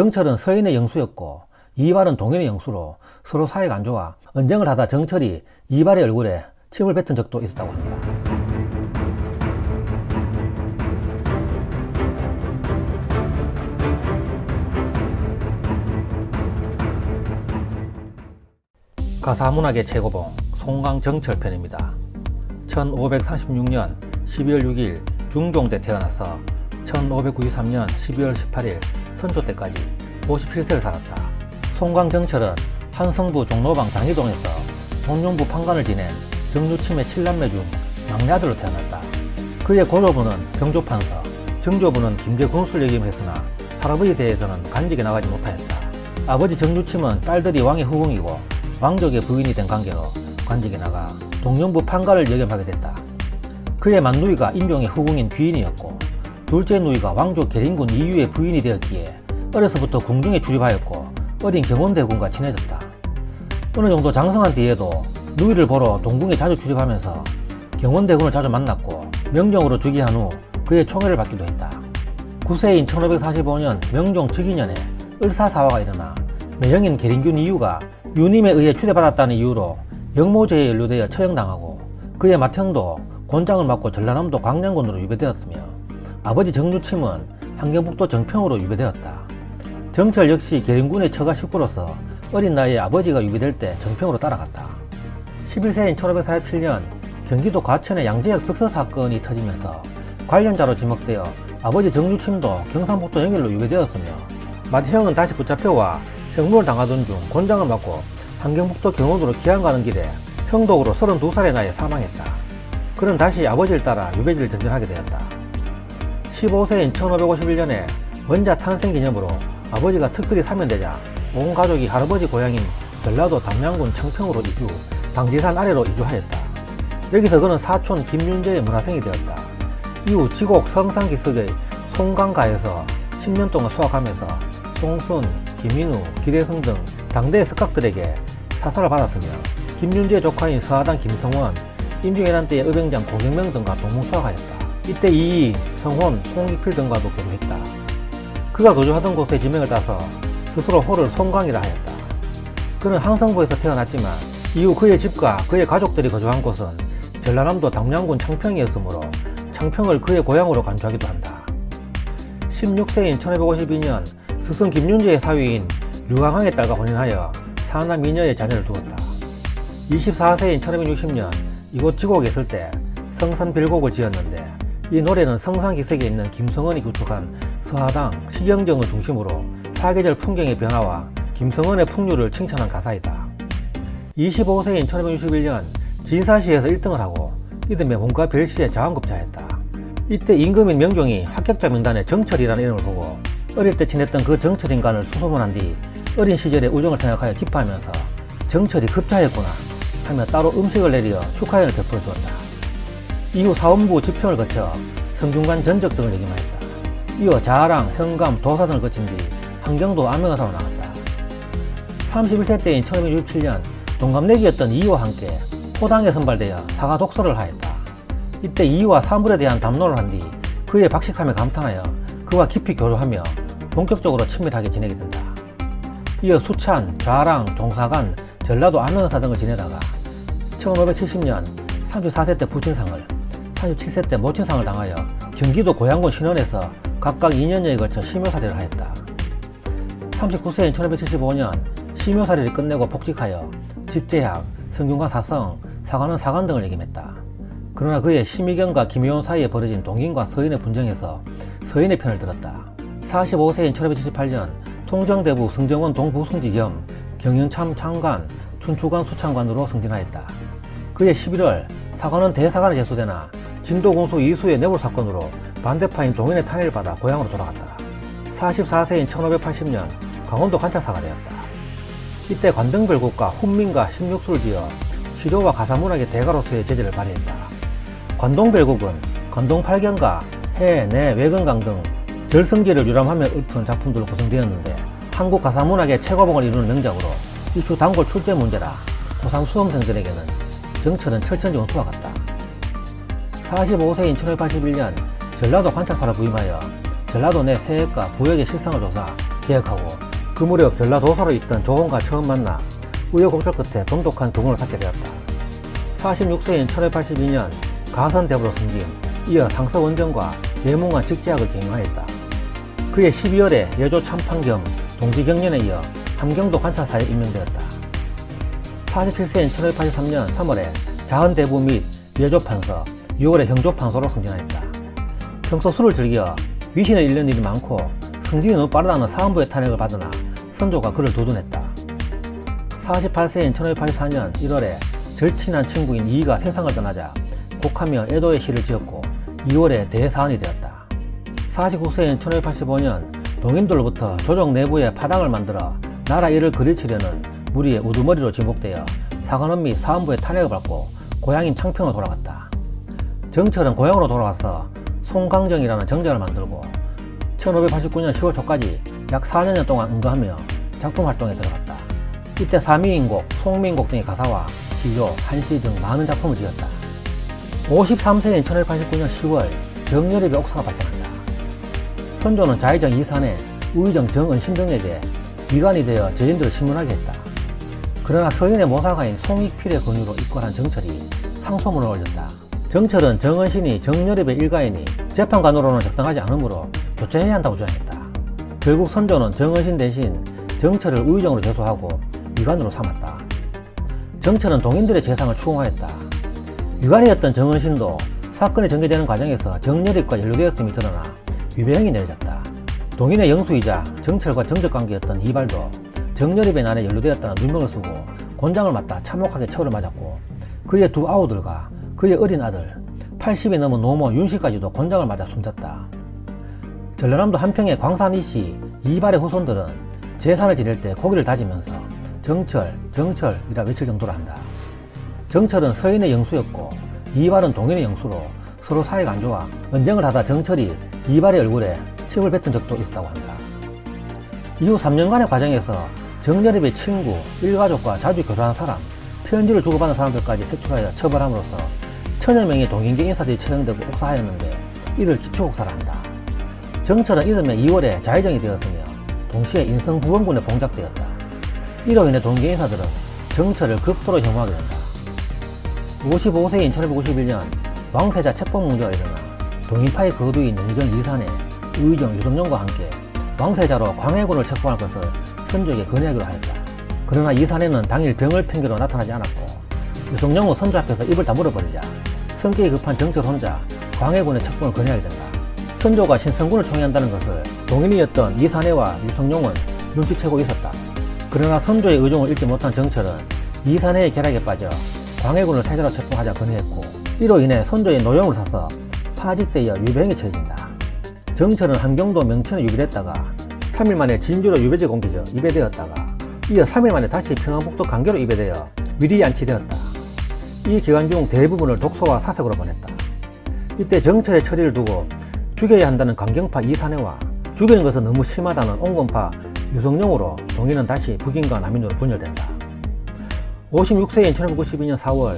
정철은 서인의 영수였고 이발은 동인의 영수로 서로 사이가 안 좋아 언쟁을 하다 정철이 이발의 얼굴에 침을 뱉은 적도 있었다고 합니다. 가사문학의 최고봉 송강정철 편입니다. 1536년 12월 6일 중종때 태어나서 1593년 12월 18일 선조 때까지 57세를 살았다. 송강정철은 한성부 종로방 장희동에서 동룡부 판관을 지낸 정유침의 7남매 중 막내 아들로 태어났다. 그의 고조부는 병조판서, 정조부는 김제군수를 역임했으나 할아버지에 대해서는 간직에 나가지 못하였다. 아버지 정유침은 딸들이 왕의 후궁이고 왕족의 부인이 된 관계로 관직에 나가 동룡부 판관을 역임하게 됐다. 그의 맏누이가 인종의 후궁인 귀인이었고 둘째 누이가 왕족 계린군 이유의 부인이 되었기에 어려서부터 궁중에 출입하였고 어린 경원대군과 친해졌다. 어느 정도 장성한 뒤에도 누이를 보러 동궁에 자주 출입하면서 경원대군을 자주 만났고 명종으로 즉위한 후 그의 총애를 받기도 했다. 9세인 1545년 명종 즉위년에 을사사화가 일어나 매형인 계린군 이유가 유님에 의해 추대받았다는 이유로 영모죄에 연루되어 처형당하고 그의 맏형도 곤장을 맞고 전라남도 광양군으로 유배되었으며 아버지 정유침은 함경북도 정평으로 유배되었다. 정철 역시 계린군의 처가 식구로서 어린 나이에 아버지가 유배될 때 정평으로 따라갔다. 11세인 1547년 경기도 과천의 양재역 벽서 사건이 터지면서 관련자로 지목되어 아버지 정유침도 경상북도 영일로 유배되었으며 맏형은 다시 붙잡혀와 형무를 당하던 중 곤장을 맞고 함경북도 경원으로 귀양 가는 길에 형독으로 32살의 나이에 사망했다. 그는 다시 아버지를 따라 유배지를 전전하게 되었다. 15세인 1551년에 원자 탄생 기념으로 아버지가 특별히 사면되자 온 가족이 할아버지 고향인 전라도 담양군 청평으로 이주, 당지산 아래로 이주하였다. 여기서 그는 사촌 김윤재의 문화생이 되었다. 이후 지곡 성산기슭의 송강가에서 10년 동안 수학하면서 송순, 김인우, 기대성 등 당대의 석학들에게 사사를 받았으며 김윤재의 조카인 서하당 김성원, 임진왜란 때의 의병장 고경명 등과 동문수학하였다. 이때 이이, 성혼, 송익필 등과도 교류했다. 그가 거주하던 곳의 지명을 따서 스스로 호를 송강이라 하였다. 그는 항성부에서 태어났지만 이후 그의 집과 그의 가족들이 거주한 곳은 전라남도 담양군 창평이었으므로 창평을 그의 고향으로 간주하기도 한다. 16세인 1552년 스승 김윤재의 사위인 류강항의 딸과 혼인하여 사남 미녀의 자녀를 두었다. 24세인 1560년 이곳 지곡에 있을 때 성산별곡을 지었는데 이 노래는 성산기슭에 있는 김성원이 구축한 서하당, 시경정을 중심으로 사계절 풍경의 변화와 김성원의 풍류를 칭찬한 가사이다. 25세인 1561년 진사시에서 1등을 하고 이듬해 문과 별시에 자원급제하였다. 이때 임금인 명종이 합격자 명단에 정철이라는 이름을 보고 어릴 때 친했던 그 정철 인간을 수소문한 뒤 어린 시절의 우정을 생각하여 기뻐하면서 정철이 급자였구나 하며 따로 음식을 내려 축하연을 베풀어 주었다. 이후 사원부 집평을 거쳐 성균관 전적 등을 역임하였다. 이어 자랑, 현감, 도사 등을 거친 뒤 함경도 암명의사로 나갔다. 31세 때인 1567년 동갑내기였던 이이와 함께 호당에 선발되어 사가 독서를 하였다. 이때 이이와 사물에 대한 담론을 한 뒤 그의 박식함에 감탄하여 그와 깊이 교류하며 본격적으로 친밀하게 지내게 된다. 이어 수찬, 좌랑, 종사관, 전라도 암명의사 등을 지내다가 1570년 34세 때 부친상을, 37세 때 모친상을 당하여 경기도 고양군 신원에서 각각 2년여에 걸쳐 심효사리를 하였다. 39세인 1575년 심효사리를 끝내고 복직하여 직제학, 성균관 사성, 사관원 사관 등을 역임했다. 그러나 그의 심의경과 김효원 사이에 벌어진 동인과 서인의 분쟁에서 서인의 편을 들었다. 45세인 1578년 통정대부 성정원 동부승지 겸 경영참 창관, 춘추관 수창관으로 승진하였다. 그의 11월 사관원 대사관에 제소되나 진도공수 이수의 뇌물 사건으로 반대파인 동인의 탄핵을 받아 고향으로 돌아갔다. 44세인 1580년 강원도 관찰사가 되었다. 이때 관등별곡과 훈민과 십육수를 지어 시조와 가사문학의 대가로서의 재질을 발휘했다. 관동별곡은 관동팔경과 해, 내, 외건강 등 절성지를 유람하며 읊은 작품들로 구성되었는데 한국 가사문학의 최고봉을 이루는 명작으로 이슈 단골 출제 문제라 고3 수험생들에게는 정철은 철천지원수와 같다. 45세인 1581년 전라도 관찰사로 부임하여 전라도 내 세액과 부역의 실상을 조사, 기획하고 그 무렵 전라도사로 있던 조홍과 처음 만나 우여곡절 끝에 돈독한 교문을 쌓게 되었다. 46세인 1582년 가선대부로 승진, 이어 상서원정과 예문관 직제학을 경영하였다. 그해 12월에 예조 참판 겸 동지경련에 이어 함경도 관찰사에 임명되었다. 47세인 1583년 3월에 자헌대부 및 예조판서, 6월에 형조판서로 승진하였다. 평소 술을 즐겨 위신을 잃는 일이 많고 승진이 너무 빠르다는 사헌부의 탄핵을 받으나 선조가 그를 두둔했다. 48세인 1584년 1월에 절친한 친구인 이이가 세상을 떠나자 곡하며 애도의 시를 지었고 2월에 대사원이 되었다. 49세인 1585년 동인들로부터 조정 내부에 파당을 만들어 나라 일을 그르치려는 무리의 우두머리로 지목되어 사관원 및 사헌부의 탄핵을 받고 고향인 창평으로 돌아갔다. 정철은 고향으로 돌아가서 송강정이라는 정자를 만들고 1589년 10월 초까지 약 4년여 동안 응가하며 작품 활동에 들어갔다. 이때 사미인곡, 송미인곡 등의 가사와 기조, 한시 등 많은 작품을 지었다. 53세인 1589년 10월 정열입의 옥사가 발생한다. 선조는 자의정 이산해, 우의정 정은신 등에게 위관이 되어 제인들을 신문하게 했다. 그러나 서인의 모사가인 송익필의 권유로 입건한 정철이 상소문을 올렸다. 정철은 정은신이 정열입의 일가이니 재판관으로는 적당하지 않으므로 교체해야 한다고 주장했다. 결국 선조는 정은신 대신 정철을 우의정으로 제소하고 위관으로 삼았다. 정철은 동인들의 재상을 추궁하였다. 위관이었던 정은신도 사건이 전개되는 과정에서 정열입과 연루되었음이 드러나 위배형이 내려졌다. 동인의 영수이자 정철과 정적관계였던 이발도 정열입의 난에 연루되었다는 누명을 쓰고 곤장을 맞다 참혹하게 처를 맞았고 그의 두 아우들과 그의 어린 아들 80이 넘은 노모 윤씨까지도 곤장을 맞아 숨졌다. 전라남도 한평의 광산 이씨 이발의 후손들은 제사를 지낼 때 고기를 다지면서 정철, 정철이라 외칠 정도로 한다. 정철은 서인의 영수였고 이발은 동인의 영수로 서로 사이가 안 좋아 언쟁을 하다 정철이 이발의 얼굴에 침을 뱉은 적도 있었다고 한다. 이후 3년간의 과정에서 정열입의 친구, 일가족과 자주 교류한 사람, 편지를 주고받은 사람들까지 색출하여 처벌함으로써 1000여 명의 동인계 인사들이 처형되고 옥사하였는데 이를 기초옥사라 한다. 정철은 이듬해 2월에 자의정이 되었으며 동시에 인성부원군에 봉작되었다. 이로 인해 동인계 인사들은 정철을 극도로 혐오하게 된다. 55세인 1591년 왕세자 책봉문제가 일어나 동인파의 거두인 영의정 이산해, 우의정 유성룡과 함께 왕세자로 광해군을 책봉할 것을 선조에게 건의하기로 하였다. 그러나 이산해는 당일 병을 핑계로 나타나지 않았고 유성룡은 선조 앞에서 입을 다물어버리자 성격이 급한 정철 혼자 광해군의 책봉을 건의하게 된다. 선조가 신성군을 총애한다는 것을 동인이었던 이산해와 유성룡은 눈치채고 있었다. 그러나 선조의 의중을 읽지 못한 정철은 이산해의 계략에 빠져 광해군을 태자로 책봉하자 건의했고 이로 인해 선조의 노용을 사서 파직되어 유배형에 처해진다. 정철은 함경도 명천에 유배됐다가 3일 만에 진주로 유배지에 옮겨져 입에되었다가 이어 3일 만에 다시 평안북도 강계로 입에되어 미리 안치되었다. 이 기간 중 대부분을 독소와 사색으로 보냈다. 이때 정철의 처리를 두고 죽여야 한다는 강경파 이산해와 죽이는 것은 너무 심하다는 온건파 유성룡으로 동인은 다시 북인과 남인으로 분열된다. 56세인 1592년 4월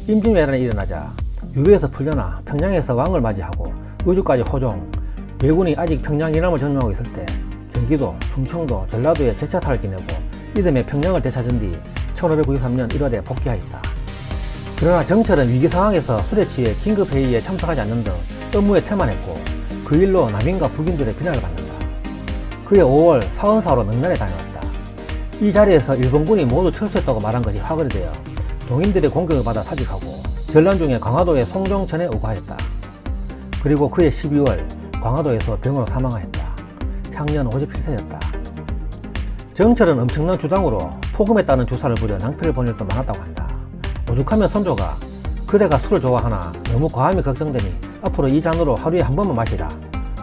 임진왜란이 일어나자 유배에서 풀려나 평양에서 왕을 맞이하고 의주까지 호종, 왜군이 아직 평양 이남을 점령하고 있을 때 경기도, 충청도, 전라도에 제차사를 지내고 이듬해 평양을 되찾은 뒤 1593년 1월에 복귀하였다. 그러나 정철은 위기 상황에서 술에 취해 긴급회의에 참석하지 않는 등 업무에 태만했고 그 일로 남인과 북인들의 비난을 받는다. 그해 5월 사헌사로 명란에 다녀왔다. 이 자리에서 일본군이 모두 철수했다고 말한 것이 화근이 되어 동인들의 공격을 받아 사직하고 전란 중에 강화도의 송정천에 오고하였다. 그리고 그해 12월 강화도에서 병으로 사망하였다. 향년 57세였다. 정철은 엄청난 주당으로 폭음에 따른 주사를 부려 낭패를 본 일도 많았다고 한다. 오죽하면 선조가 그대가 술을 좋아하나 너무 과함이 걱정되니 앞으로 이 잔으로 하루에 한 번만 마시라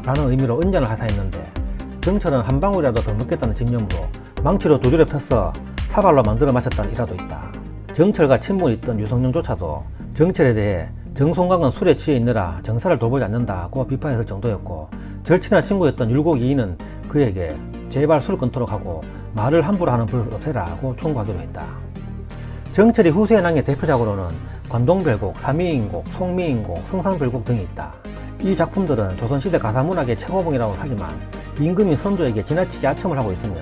라는 의미로 은잔을 하사했는데 정철은 한 방울이라도 더 먹겠다는 집념으로 망치로 두 줄에 펴서 사발로 만들어 마셨다는 일화도 있다. 정철과 친분이 있던 유성룡조차도 정철에 대해 정송강은 술에 취해 있느라 정사를 돌보지 않는다고 비판했을 정도였고 절친한 친구였던 율곡이인은 그에게 제발 술을 끊도록 하고 말을 함부로 하는 버릇을 없애라고 충고하기도 했다. 정철이 후세의 낭의 대표작으로는 관동별곡, 사미인곡, 송미인곡, 성상별곡 등이 있다. 이 작품들은 조선시대 가사문학의 최고봉이라고 하지만 임금이 선조에게 지나치게 아첨을 하고 있으며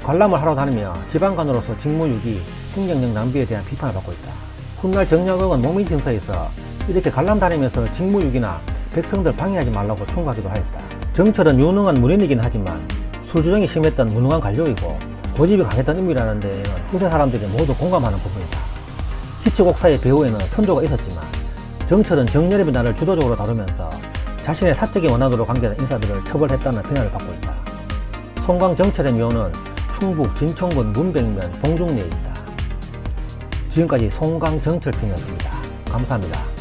관람을 하러 다니며 지방관으로서 직무유기, 행정력 낭비에 대한 비판을 받고 있다. 훗날 정약용은 목민증서에 있어 이렇게 관람 다니면서 직무유기나 백성들 방해하지 말라고 충고하기도 하였다. 정철은 유능한 문인이긴 하지만 술주정이 심했던 무능한 관료이고 고집이 강했던 인물이라는 데에는 후세 사람들이 모두 공감하는 부분이다. 희치곡사의 배후에는 선조가 있었지만 정철은 정열입의 난을 주도적으로 다루면서 자신의 사적인 원한으로 관계된 인사들을 처벌했다는 비난을 받고 있다. 송광정철의 묘는 충북 진천군 문백면 봉중리에 있다. 지금까지 송광정철편이었습니다. 감사합니다.